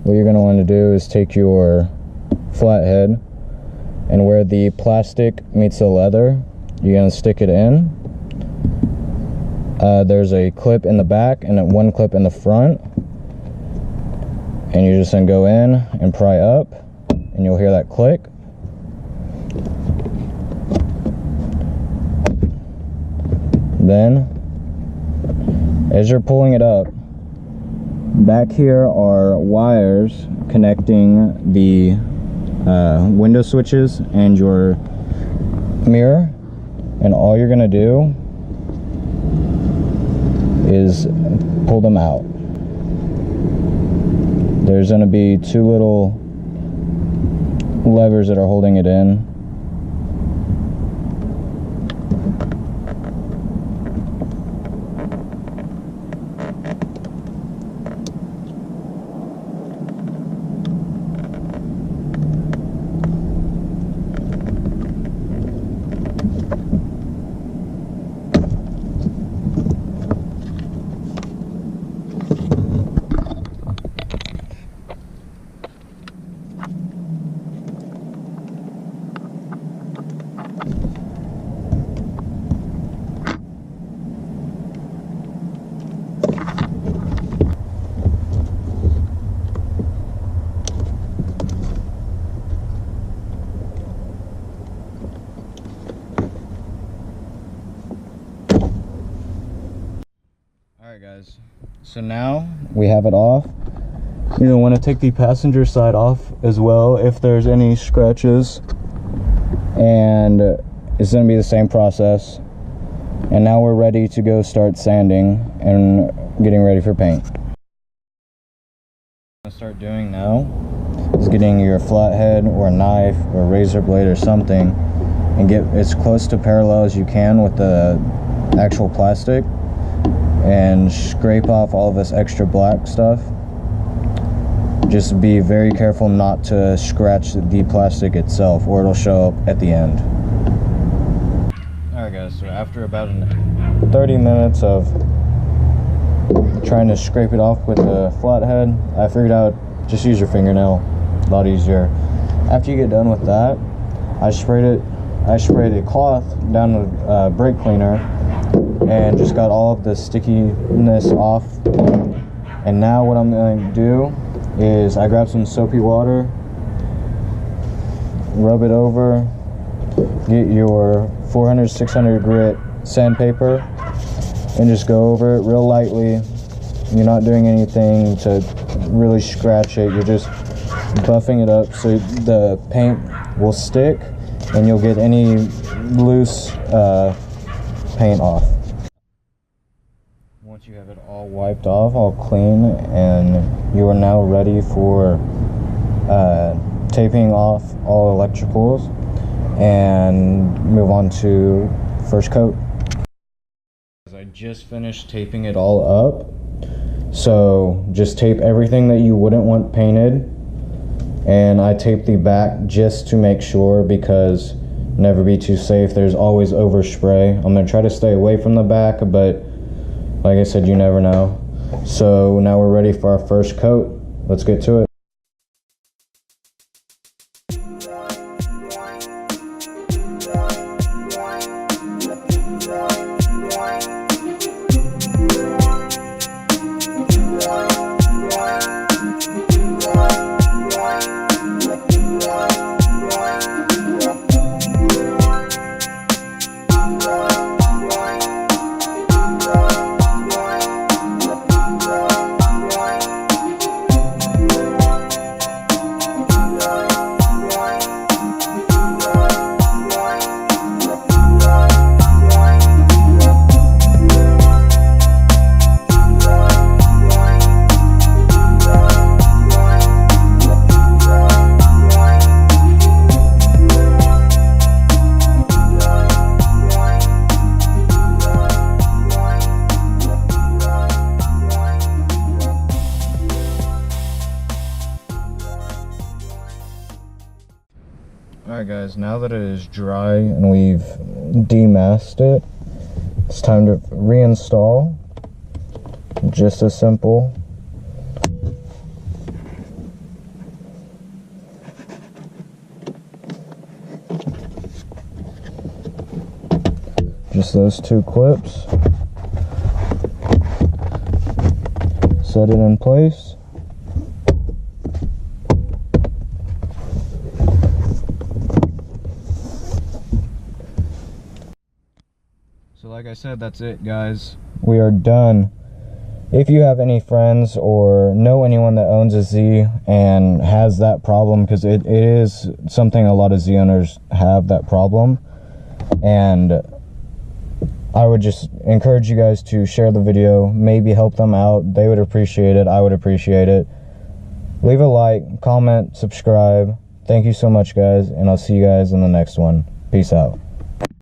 What you're going to want to do is take your flathead, and where the plastic meets the leather, you're going to stick it in. There's a clip in the back and then one clip in the front, and you're just going to go in and pry up, and you'll hear that click. Then as you're pulling it up, back here are wires connecting the window switches and your mirror, and all you're gonna do is pull them out. There's gonna be two little levers that are holding it in. Alright guys, so now we have it off. You're going to want to take the passenger side off as well if there's any scratches, and it's going to be the same process. And now we're ready to go start sanding and getting ready for paint. What I'm going to start doing now is getting your flathead or a knife or a razor blade or something and get as close to parallel as you can with the actual plastic, and scrape off all of this extra black stuff. Just be very careful not to scratch the plastic itself, or it'll show up at the end. Alright guys, so after about 30 minutes of trying to scrape it off with the flathead, I figured out just use your fingernail, a lot easier. After you get done with that, I sprayed a cloth down with brake cleaner and just got all of the stickiness off. And now what I'm going to do is I grab some soapy water, rub it over, get your 400-600 grit sandpaper, and just go over it real lightly. You're not doing anything to really scratch it, you're just buffing it up so the paint will stick and you'll get any loose paint off. Once you have it all wiped off, all clean, and you are now ready for taping off all electricals and move on to first coat. I just finished taping it all up, so just tape everything that you wouldn't want painted, and I taped the back just to make sure, because never be too safe, there's always overspray. I'm going to try to stay away from the back, but like I said, you never know. So now we're ready for our first coat. Let's get to it. Alright guys, now that it is dry and we've demasked it, it's time to reinstall. Just as simple. Just those two clips. Set it in place. So like I said, that's it guys. We are done. If you have any friends or know anyone that owns a Z and has that problem, because it is something a lot of Z owners have, that problem, and I would just encourage you guys to share the video, maybe help them out. They would appreciate it. I would appreciate it. Leave a like, comment, subscribe. Thank you so much guys, and I'll see you guys in the next one. Peace out.